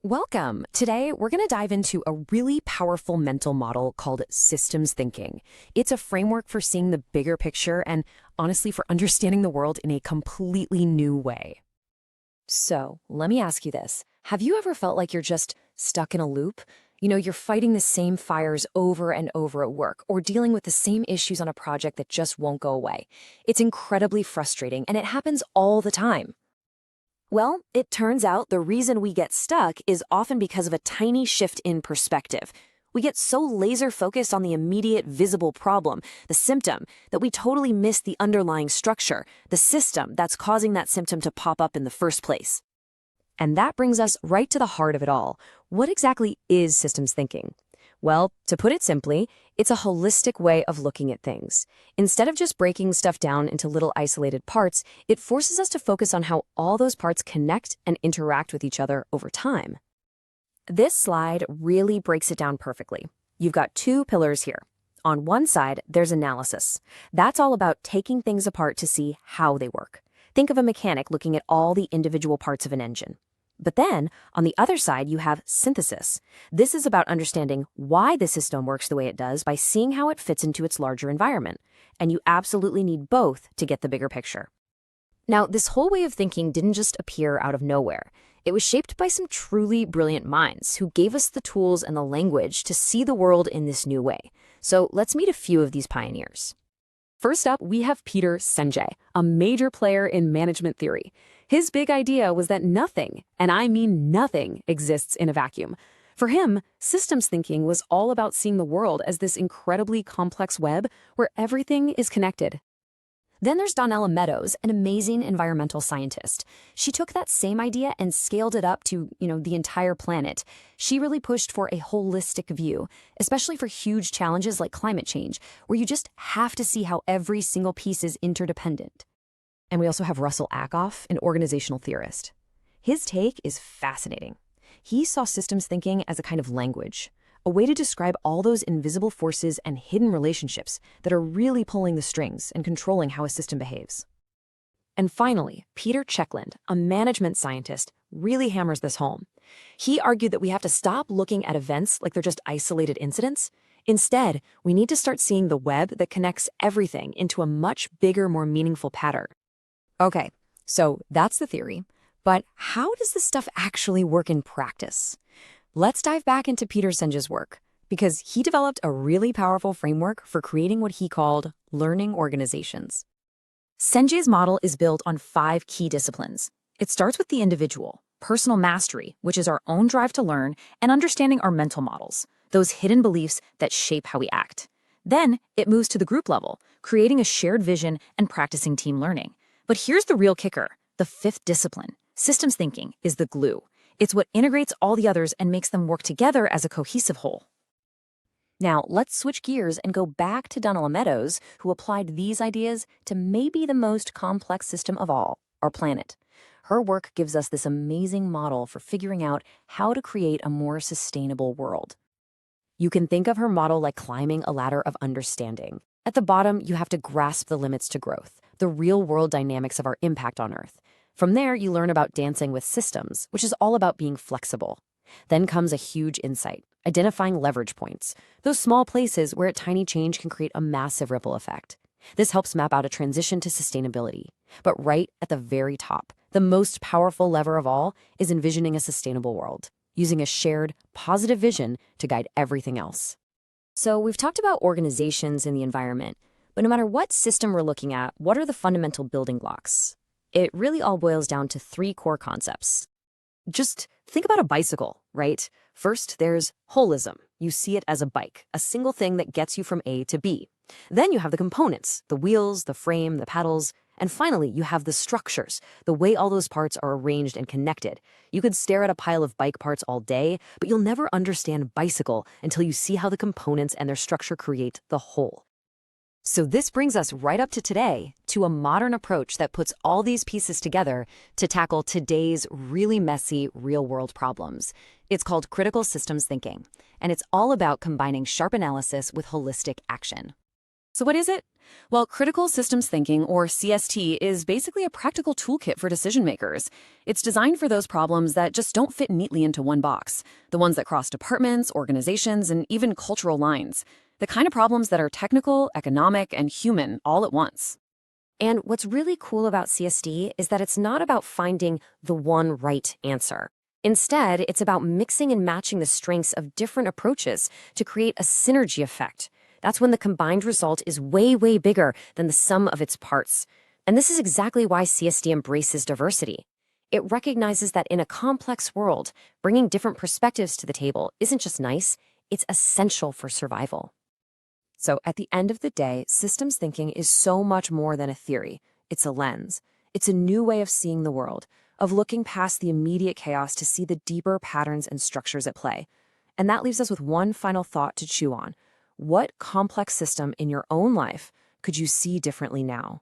Welcome. Today, we're going to dive into a really powerful mental model called systems thinking. It's a framework for seeing the bigger picture and, honestly, for understanding the world in a completely new way. So, let me ask you this. Have you ever felt like you're just stuck in a loop? You're fighting the same fires over and over at work or dealing with the same issues on a project that just won't go away. It's incredibly frustrating, and it happens all the time. Well, it turns out the reason we get stuck is often because of a tiny shift in perspective. We get so laser focused on the immediate visible problem, the symptom, that we totally miss the underlying structure, the system that's causing that symptom to pop up in the first place. And that brings us right to the heart of it all. What exactly is systems thinking? Well, to put it simply, it's a holistic way of looking at things. Instead of just breaking stuff down into little isolated parts, it forces us to focus on how all those parts connect and interact with each other over time. This slide really breaks it down perfectly. You've got two pillars here. On one side, there's analysis. That's all about taking things apart to see how they work. Think of a mechanic looking at all the individual parts of an engine. But then, on the other side, you have synthesis. This is about understanding why the system works the way it does by seeing how it fits into its larger environment. And you absolutely need both to get the bigger picture. Now, this whole way of thinking didn't just appear out of nowhere. It was shaped by some truly brilliant minds who gave us the tools and the language to see the world in this new way. So let's meet a few of these pioneers. First up, we have Peter Senge, a major player in management theory. His big idea was that nothing, and I mean nothing, exists in a vacuum. For him, systems thinking was all about seeing the world as this incredibly complex web where everything is connected. Then there's Donella Meadows, an amazing environmental scientist. She took that same idea and scaled it up to, the entire planet. She really pushed for a holistic view, especially for huge challenges like climate change, where you just have to see how every single piece is interdependent. And we also have Russell Ackoff, an organizational theorist. His take is fascinating. He saw systems thinking as a kind of language, a way to describe all those invisible forces and hidden relationships that are really pulling the strings and controlling how a system behaves. And finally, Peter Checkland, a management scientist, really hammers this home. He argued that we have to stop looking at events like they're just isolated incidents. Instead, we need to start seeing the web that connects everything into a much bigger, more meaningful pattern. Okay, so that's the theory. But how does this stuff actually work in practice? Let's dive back into Peter Senge's work, because he developed a really powerful framework for creating what he called learning organizations. Senge's model is built on 5 key disciplines. It starts with the individual, personal mastery, which is our own drive to learn, and understanding our mental models, those hidden beliefs that shape how we act. Then it moves to the group level, creating a shared vision and practicing team learning. But here's the real kicker, the 5th discipline. Systems thinking is the glue. It's what integrates all the others and makes them work together as a cohesive whole. Now, let's switch gears and go back to Donella Meadows, who applied these ideas to maybe the most complex system of all, our planet. Her work gives us this amazing model for figuring out how to create a more sustainable world. You can think of her model like climbing a ladder of understanding. At the bottom, you have to grasp the limits to growth, the real-world dynamics of our impact on Earth. From there, you learn about dancing with systems, which is all about being flexible. Then comes a huge insight, identifying leverage points, those small places where a tiny change can create a massive ripple effect. This helps map out a transition to sustainability. But right at the very top, the most powerful lever of all is envisioning a sustainable world, using a shared, positive vision to guide everything else. So we've talked about organizations in the environment, but no matter what system we're looking at, what are the fundamental building blocks? It really all boils down to 3 core concepts. Just think about a bicycle, right? First, there's holism. You see it as a bike, a single thing that gets you from A to B. Then you have the components, the wheels, the frame, the pedals. And finally, you have the structures, the way all those parts are arranged and connected. You could stare at a pile of bike parts all day, but you'll never understand bicycle until you see how the components and their structure create the whole. So this brings us right up to today, to a modern approach that puts all these pieces together to tackle today's really messy real-world problems. It's called critical systems thinking, and it's all about combining sharp analysis with holistic action. So what is it? Well, critical systems thinking, or CST, is basically a practical toolkit for decision makers. It's designed for those problems that just don't fit neatly into one box, the ones that cross departments, organizations, and even cultural lines. The kind of problems that are technical, economic, and human all at once. And what's really cool about CSD is that it's not about finding the one right answer. Instead, it's about mixing and matching the strengths of different approaches to create a synergy effect. That's when the combined result is way, way bigger than the sum of its parts. And this is exactly why CSD embraces diversity. It recognizes that in a complex world, bringing different perspectives to the table isn't just nice, it's essential for survival. So at the end of the day, systems thinking is so much more than a theory. It's a lens. It's a new way of seeing the world, of looking past the immediate chaos to see the deeper patterns and structures at play. And that leaves us with one final thought to chew on. What complex system in your own life could you see differently now?